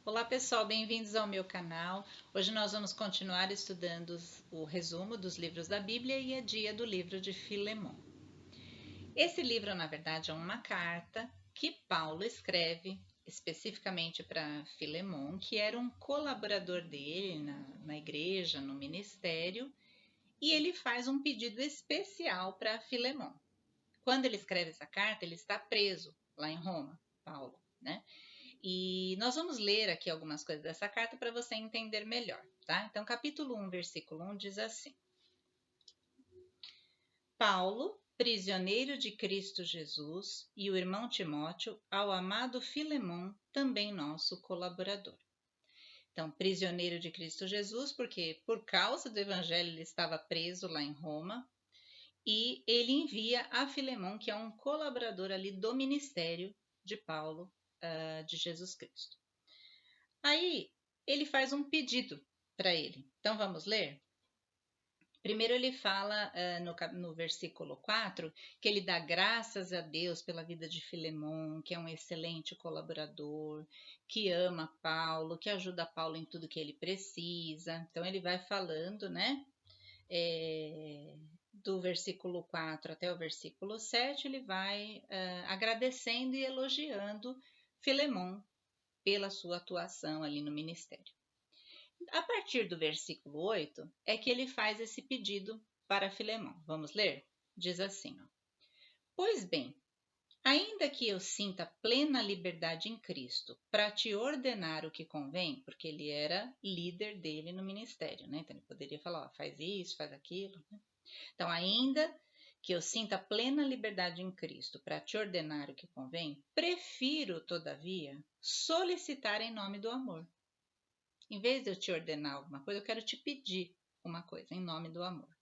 Olá pessoal, bem-vindos ao meu canal. Hoje nós vamos continuar estudando o resumo dos livros da Bíblia e é dia do livro de Filemon. Esse livro, na verdade, é uma carta que Paulo escreve especificamente para Filemon, que era um colaborador dele na igreja, no ministério, e ele faz um pedido especial para Filemon. Quando ele escreve essa carta, ele está preso lá em Roma, Paulo, né? E nós vamos ler aqui algumas coisas dessa carta para você entender melhor, tá? Então, capítulo 1, versículo 1 diz assim: Paulo, prisioneiro de Cristo Jesus, e o irmão Timóteo, ao amado Filemon, também nosso colaborador. Então, prisioneiro de Cristo Jesus, porque por causa do evangelho ele estava preso lá em Roma, e ele envia a Filemon, que é um colaborador ali do ministério de Paulo, de Jesus Cristo. Aí ele faz um pedido para ele. Então vamos ler? Primeiro ele fala no versículo 4 que ele dá graças a Deus pela vida de Filemon, que é um excelente colaborador, que ama Paulo, que ajuda Paulo em tudo que ele precisa. Então ele vai falando, né? Do versículo 4 até o versículo 7, ele vai agradecendo e elogiando Filemon pela sua atuação ali no ministério. A partir do versículo 8 é que ele faz esse pedido para Filemon. Vamos ler? Diz assim: ó, pois bem, ainda que eu sinta plena liberdade em Cristo para te ordenar o que convém, porque ele era líder dele no ministério, né? Então ele poderia falar, ó, faz isso, faz aquilo. Né? Então, ainda que eu sinta plena liberdade em Cristo para te ordenar o que convém, prefiro, todavia, solicitar em nome do amor. Em vez de eu te ordenar alguma coisa, eu quero te pedir uma coisa, em nome do amor.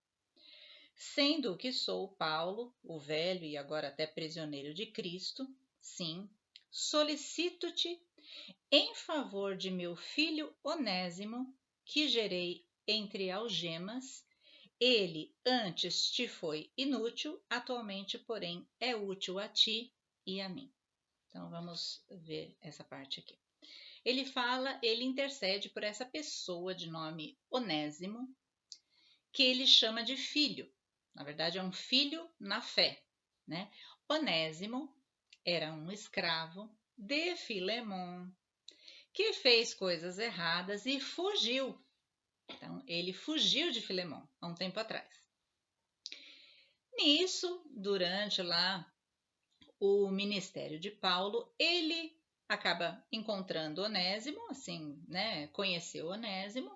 Sendo o que sou, Paulo, o velho e agora até prisioneiro de Cristo, sim, solicito-te em favor de meu filho Onésimo, que gerei entre algemas. Ele antes te foi inútil, atualmente, porém, é útil a ti e a mim. Então, vamos ver essa parte aqui. Ele intercede por essa pessoa de nome Onésimo, que ele chama de filho. Na verdade, é um filho na fé, né? Onésimo era um escravo de Filemon, que fez coisas erradas e fugiu. Então, ele fugiu de Filemon há um tempo atrás. Nisso, durante lá o ministério de Paulo, ele acaba encontrando Onésimo, assim, né? Conheceu Onésimo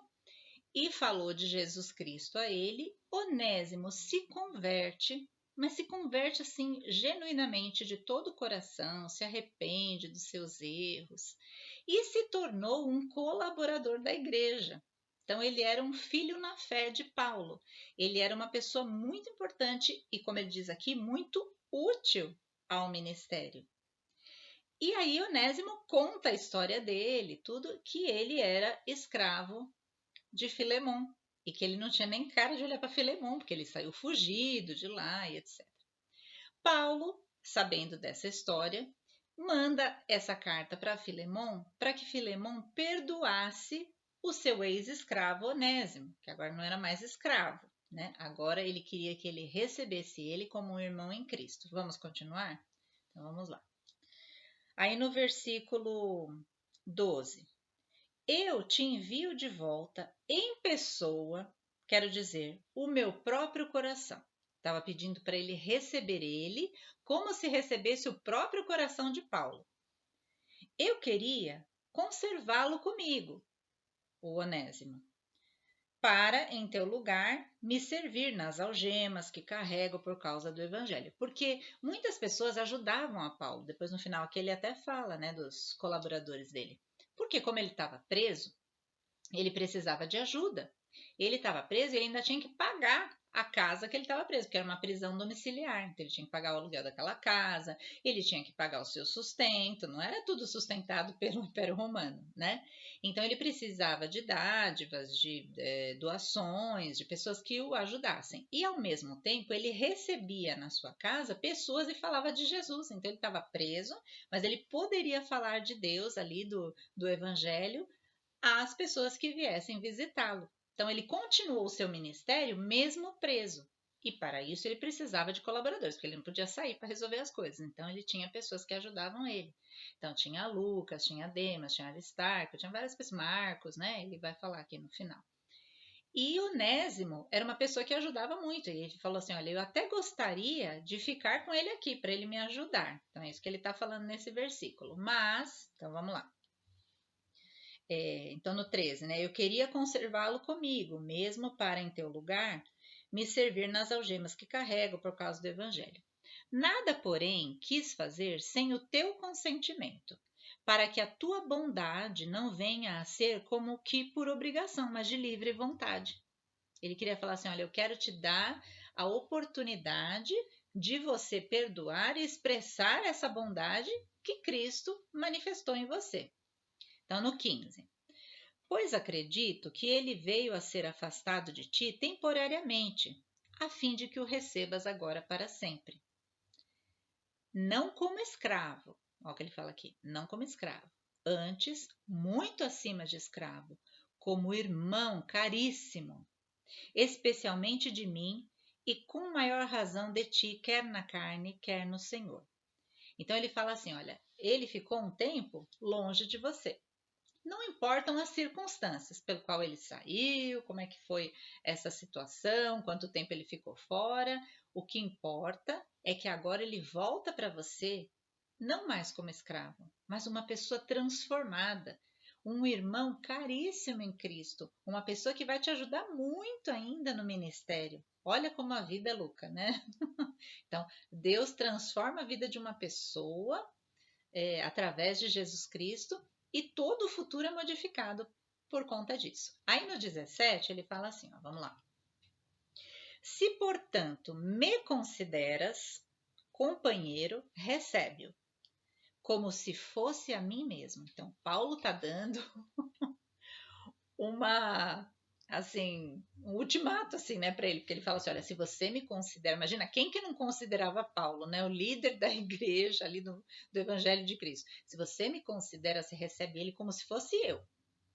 e falou de Jesus Cristo a ele. Onésimo se converte, mas se converte assim genuinamente de todo o coração, se arrepende dos seus erros e se tornou um colaborador da igreja. Então ele era um filho na fé de Paulo. Ele era uma pessoa muito importante e, como ele diz aqui, muito útil ao ministério. E aí Onésimo conta a história dele, tudo, que ele era escravo de Filemon e que ele não tinha nem cara de olhar para Filemon, porque ele saiu fugido de lá e etc. Paulo, sabendo dessa história, manda essa carta para Filemon para que Filemon perdoasse o seu ex-escravo Onésimo, que agora não era mais escravo, né? Agora ele queria que ele recebesse ele como um irmão em Cristo. Vamos continuar? Então vamos lá. Aí no versículo 12. Eu te envio de volta em pessoa, quero dizer, o meu próprio coração. Estava pedindo para ele receber ele como se recebesse o próprio coração de Paulo. Eu queria conservá-lo comigo, o Onésimo, para, em teu lugar, me servir nas algemas que carrego por causa do evangelho. Porque muitas pessoas ajudavam a Paulo. Depois, no final, aqui ele até fala, né, dos colaboradores dele. Porque como ele estava preso, ele precisava de ajuda. Ele estava preso e ele ainda tinha que pagar a casa que ele estava preso, porque era uma prisão domiciliar. Então, ele tinha que pagar o aluguel daquela casa, ele tinha que pagar o seu sustento, não era tudo sustentado pelo Império Romano, né? Então, ele precisava de dádivas, de doações, de pessoas que o ajudassem. E, ao mesmo tempo, ele recebia na sua casa pessoas e falava de Jesus. Então, ele estava preso, mas ele poderia falar de Deus ali, do Evangelho, às pessoas que viessem visitá-lo. Então, ele continuou o seu ministério mesmo preso. E para isso ele precisava de colaboradores, porque ele não podia sair para resolver as coisas. Então, ele tinha pessoas que ajudavam ele. Então, tinha Lucas, tinha Demas, tinha Aristarco, tinha várias pessoas, Marcos, né? Ele vai falar aqui no final. E Onésimo era uma pessoa que ajudava muito. E ele falou assim: olha, eu até gostaria de ficar com ele aqui para ele me ajudar. Então, é isso que ele está falando nesse versículo. Mas, então vamos lá. Então, no 13, né? Eu queria conservá-lo comigo, mesmo para, em teu lugar, me servir nas algemas que carrego por causa do evangelho. Nada, porém, quis fazer sem o teu consentimento, para que a tua bondade não venha a ser como que por obrigação, mas de livre vontade. Ele queria falar assim: olha, eu quero te dar a oportunidade de você perdoar e expressar essa bondade que Cristo manifestou em você. Então, no 15. Pois acredito que ele veio a ser afastado de ti temporariamente, a fim de que o recebas agora para sempre. Não como escravo, olha o que ele fala aqui, não como escravo, antes, muito acima de escravo, como irmão caríssimo, especialmente de mim e com maior razão de ti, quer na carne, quer no Senhor. Então ele fala assim, olha, ele ficou um tempo longe de você. Não importam as circunstâncias pelo qual ele saiu, como é que foi essa situação, quanto tempo ele ficou fora. O que importa é que agora ele volta para você, não mais como escravo, mas uma pessoa transformada, um irmão caríssimo em Cristo, uma pessoa que vai te ajudar muito ainda no ministério. Olha como a vida é louca, né? Então, Deus transforma a vida de uma pessoa através de Jesus Cristo, e todo o futuro é modificado por conta disso. Aí no 17 ele fala assim, ó, vamos lá. Se, portanto, me consideras companheiro, recebe-o, como se fosse a mim mesmo. Então, Paulo está dando um ultimato, assim, né, para ele, porque ele fala assim, olha, se você me considera, imagina, quem que não considerava Paulo, né, o líder da igreja ali do Evangelho de Cristo, se você me considera, você recebe ele como se fosse eu,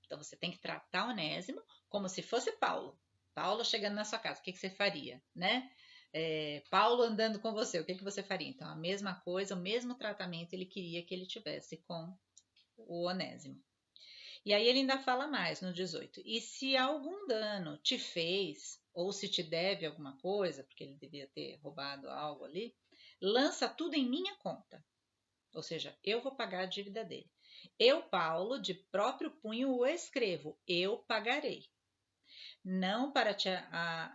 então você tem que tratar Onésimo como se fosse Paulo chegando na sua casa, o que você faria, né, Paulo andando com você, o que você faria? Então, a mesma coisa, o mesmo tratamento ele queria que ele tivesse com o Onésimo. E aí ele ainda fala mais no 18. E se algum dano te fez, ou se te deve alguma coisa, porque ele devia ter roubado algo ali, lança tudo em minha conta. Ou seja, eu vou pagar a dívida dele. Eu, Paulo, de próprio punho o escrevo, eu pagarei. Não para te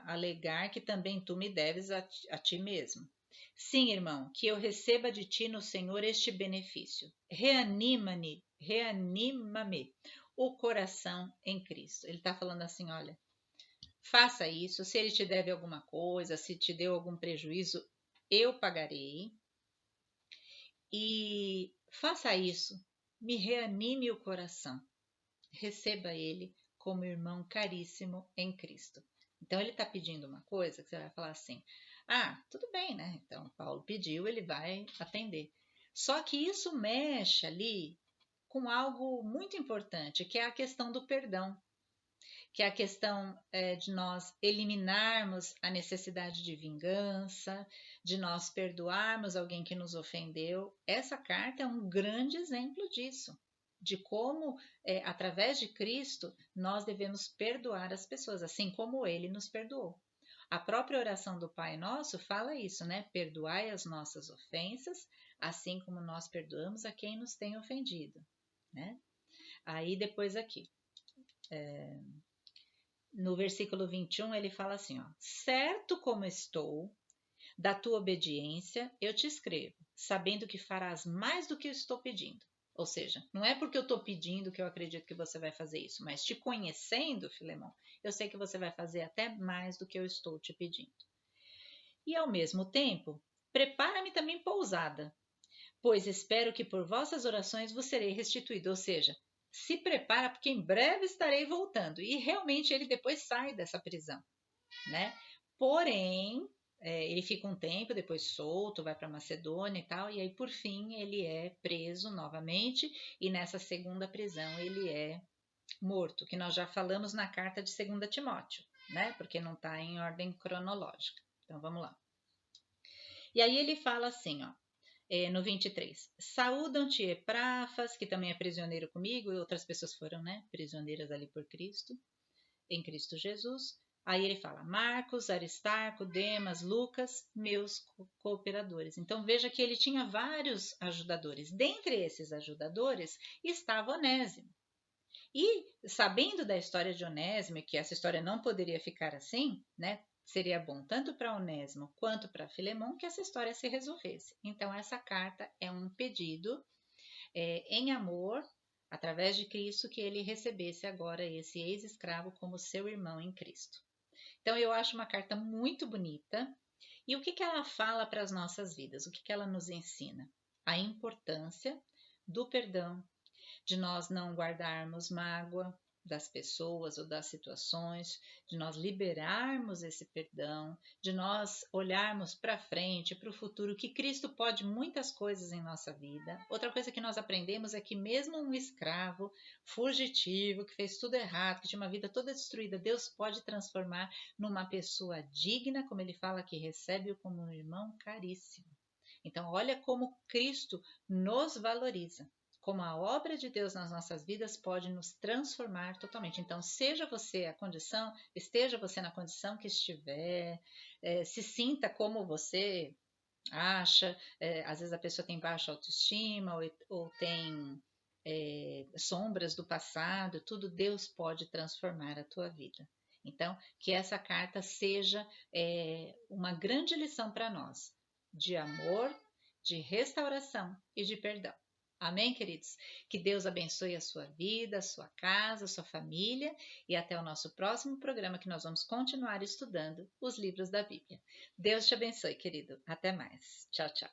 alegar que também tu me deves a ti mesmo. Sim, irmão, que eu receba de ti no Senhor este benefício. Reanima-me o coração em Cristo. Ele está falando assim, olha, faça isso, se ele te deve alguma coisa, se te deu algum prejuízo, eu pagarei. E faça isso, me reanime o coração. Receba ele como irmão caríssimo em Cristo. Então ele está pedindo uma coisa que você vai falar assim, tudo bem, né? Então Paulo pediu, ele vai atender. Só que isso mexe ali com algo muito importante, que é a questão do perdão, que é a questão de nós eliminarmos a necessidade de vingança, de nós perdoarmos alguém que nos ofendeu. Essa carta é um grande exemplo disso, de como, através de Cristo, nós devemos perdoar as pessoas, assim como Ele nos perdoou. A própria oração do Pai Nosso fala isso, né? Perdoai as nossas ofensas, assim como nós perdoamos a quem nos tem ofendido, né? Aí depois aqui, no versículo 21, ele fala assim, ó, certo como estou, da tua obediência, eu te escrevo, sabendo que farás mais do que eu estou pedindo. Ou seja, não é porque eu estou pedindo que eu acredito que você vai fazer isso, mas te conhecendo, Filemão, eu sei que você vai fazer até mais do que eu estou te pedindo. E ao mesmo tempo, prepara-me também pousada, pois espero que por vossas orações vos serei restituído. Ou seja, se prepara porque em breve estarei voltando. E realmente ele depois sai dessa prisão, né? Porém, ele fica um tempo, depois solto, vai para Macedônia e tal, e aí por fim ele é preso novamente, e nessa segunda prisão ele é morto, que nós já falamos na carta de 2 Timóteo, né? Porque não está em ordem cronológica. Então vamos lá. E aí ele fala assim, ó, no 23, saúdam-te Epáfras, que também é prisioneiro comigo, e outras pessoas foram, né, prisioneiras ali por Cristo, em Cristo Jesus. Aí ele fala, Marcos, Aristarco, Demas, Lucas, meus cooperadores. Então veja que ele tinha vários ajudadores. Dentre esses ajudadores estava Onésimo. E sabendo da história de Onésimo, que essa história não poderia ficar assim, né? Seria bom tanto para Onésimo quanto para Filemão que essa história se resolvesse. Então, essa carta é um pedido em amor, através de Cristo, que ele recebesse agora esse ex-escravo como seu irmão em Cristo. Então, eu acho uma carta muito bonita. E o que, que ela fala para as nossas vidas? O que, que ela nos ensina? A importância do perdão, de nós não guardarmos mágoa das pessoas ou das situações, de nós liberarmos esse perdão, de nós olharmos para frente, para o futuro, que Cristo pode muitas coisas em nossa vida. Outra coisa que nós aprendemos é que mesmo um escravo fugitivo, que fez tudo errado, que tinha uma vida toda destruída, Deus pode transformar numa pessoa digna, como ele fala, que recebe-o como um irmão caríssimo. Então, olha como Cristo nos valoriza, como a obra de Deus nas nossas vidas pode nos transformar totalmente. Então, seja você a condição, esteja você na condição que estiver, se sinta como você acha, às vezes a pessoa tem baixa autoestima ou tem sombras do passado, tudo Deus pode transformar a tua vida. Então, que essa carta seja uma grande lição para nós, de amor, de restauração e de perdão. Amém, queridos? Que Deus abençoe a sua vida, a sua casa, a sua família e até o nosso próximo programa que nós vamos continuar estudando os livros da Bíblia. Deus te abençoe, querido. Até mais. Tchau, tchau.